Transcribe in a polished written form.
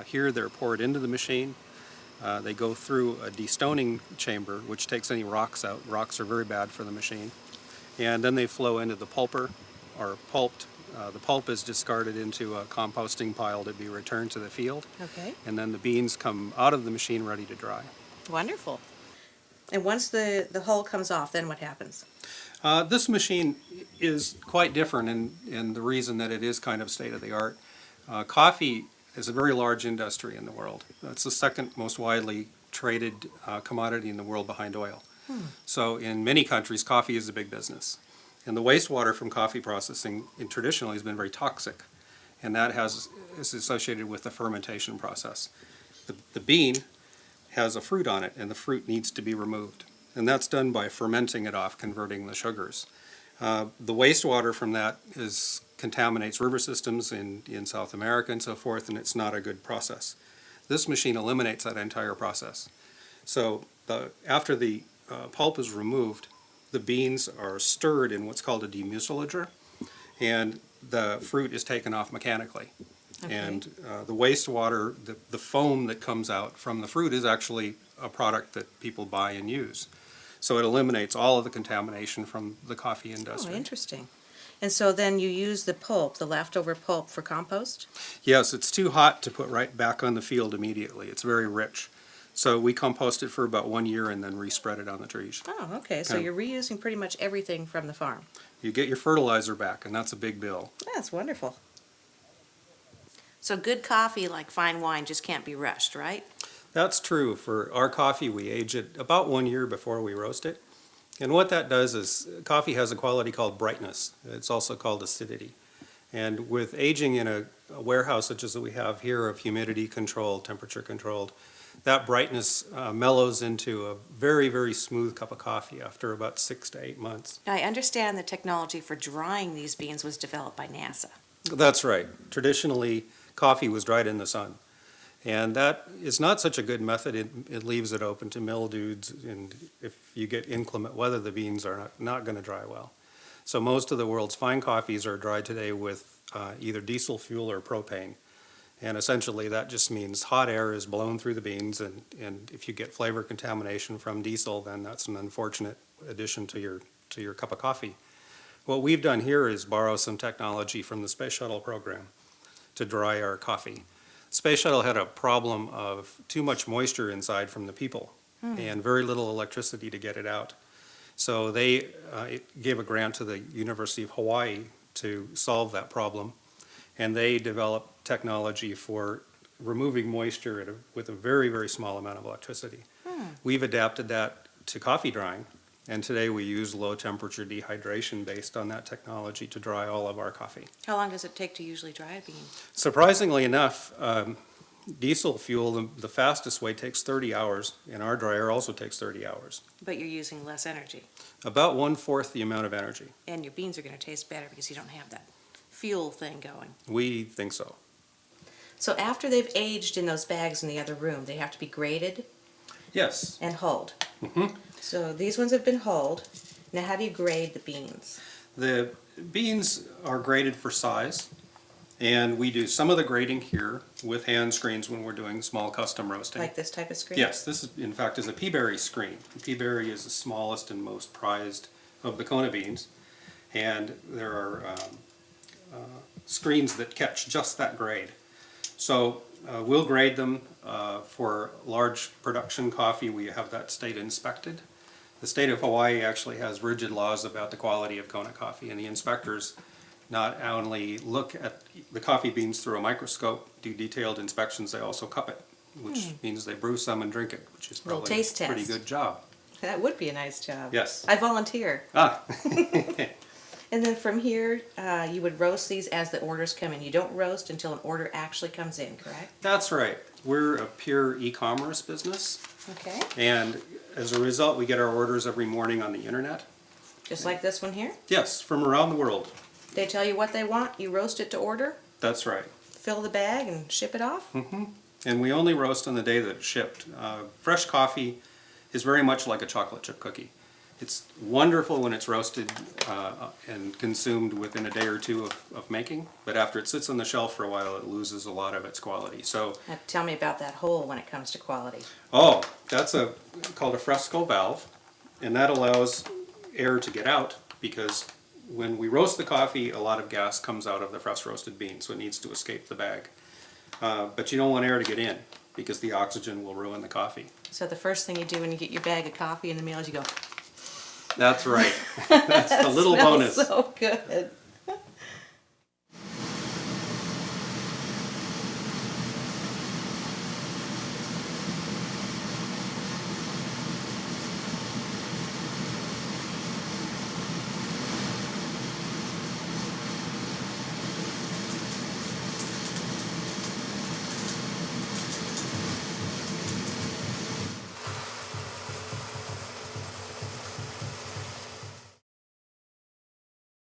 Here they're poured into the machine. They go through a destoning chamber, which takes any rocks out. Rocks are very bad for the machine. And then they flow into the pulper, or pulped. The pulp is discarded into a composting pile to be returned to the field. Okay. And then the beans come out of the machine ready to dry. Wonderful. And once the hull comes off, then what happens? This machine is quite different in the reason that it is kind of state-of-the-art. Coffee is a very large industry in the world. It's the second most widely traded commodity in the world behind oil. So in many countries, coffee is a big business. And the wastewater from coffee processing traditionally has been very toxic, and that is associated with the fermentation process. The bean has a fruit on it, and the fruit needs to be removed. And that's done by fermenting it off, converting the sugars. The wastewater from that contaminates river systems in South America and so forth, and it's not a good process. This machine eliminates that entire process. So after the pulp is removed, the beans are stirred in what's called a demucilager, and the fruit is taken off mechanically. Okay. And the wastewater, the foam that comes out from the fruit is actually a product that people buy and use. So it eliminates all of the contamination from the coffee industry. Oh, interesting. And so then you use the pulp, the leftover pulp, for compost? Yes, it's too hot to put right back on the field immediately. It's very rich. So we compost it for about 1 year and then respread it on the trees. Oh, okay. So Okay. you're reusing pretty much everything from the farm. You get your fertilizer back, and that's a big bill. That's wonderful. So good coffee, like fine wine, just can't be rushed, right? That's true. For our coffee, we age it about 1 year before we roast it. And what that does is coffee has a quality called brightness. It's also called acidity. And with aging in a warehouse such as we have here, of humidity controlled, temperature controlled, that brightness mellows into a very, very smooth cup of coffee after about 6 to 8 months. Now, I understand the technology for drying these beans was developed by NASA. That's right. Traditionally, coffee was dried in the sun. And that is not such a good method. It leaves it open to mildews, and if you get inclement weather, the beans are not going to dry well. So most of the world's fine coffees are dried today with either diesel fuel or propane. And essentially that just means hot air is blown through the beans, and if you get flavor contamination from diesel, then that's an unfortunate addition to your cup of coffee. What we've done here is borrow some technology from the Space Shuttle program to dry our coffee. Space Shuttle had a problem of too much moisture inside from the people and very little electricity to get it out. So they gave a grant to the University of Hawaii to solve that problem, and they developed technology for removing moisture with a very, very small amount of electricity. We've adapted that to coffee drying, and today we use low temperature dehydration based on that technology to dry all of our coffee. How long does it take to usually dry a bean? Surprisingly enough, diesel fuel, the fastest way, takes 30 hours, and our dryer also takes 30 hours. But you're using less energy. About 1/4 the amount of energy. And your beans are going to taste better because you don't have that fuel thing going. We think so. So after they've aged in those bags in the other room, they have to be graded Yes. and hulled. Mhm. So these ones have been hulled. Now how do you grade the beans? The beans are graded for size, and we do some of the grading here with hand screens when we're doing small custom roasting. Like this type of screen? Yes, this is, in fact, is a peaberry screen. The peaberry is the smallest and most prized of the Kona beans, and there are screens that catch just that grade. So we'll grade them for large production coffee. We have that state inspected. The state of Hawaii actually has rigid laws about the quality of Kona coffee, and the inspectors not only look at the coffee beans through a microscope, do detailed inspections, they also cup it, which means they brew some and drink it, which is Little probably taste a pretty test. good job. That would be a nice job. Yes. I volunteer. Ah, And then from here, you would roast these as the orders come in. You don't roast until an order actually comes in, correct? that's right. We're a pure e-commerce business, Okay. and as a result, we get our orders every morning on the internet. Just like this one here. Yes, from around the world. They tell you what they want, you roast it to order, That's right. fill the bag, and ship it off? And we only roast on the day that it's shipped. Fresh coffee is very much like a chocolate chip cookie. It's wonderful when it's roasted and consumed within a day or two of making, but after it sits on the shelf for a while, it loses a lot of its quality. So, Now, tell me about that hole when it comes to quality. oh, that's called a fresco valve, and that allows air to get out because when we roast the coffee, a lot of gas comes out of the fresh roasted bean, so it needs to escape the bag. But you don't want air to get in because the oxygen will ruin the coffee. So the first thing you do when you get your bag of coffee in the mail is you go, That's right. That's a little smells bonus. so good.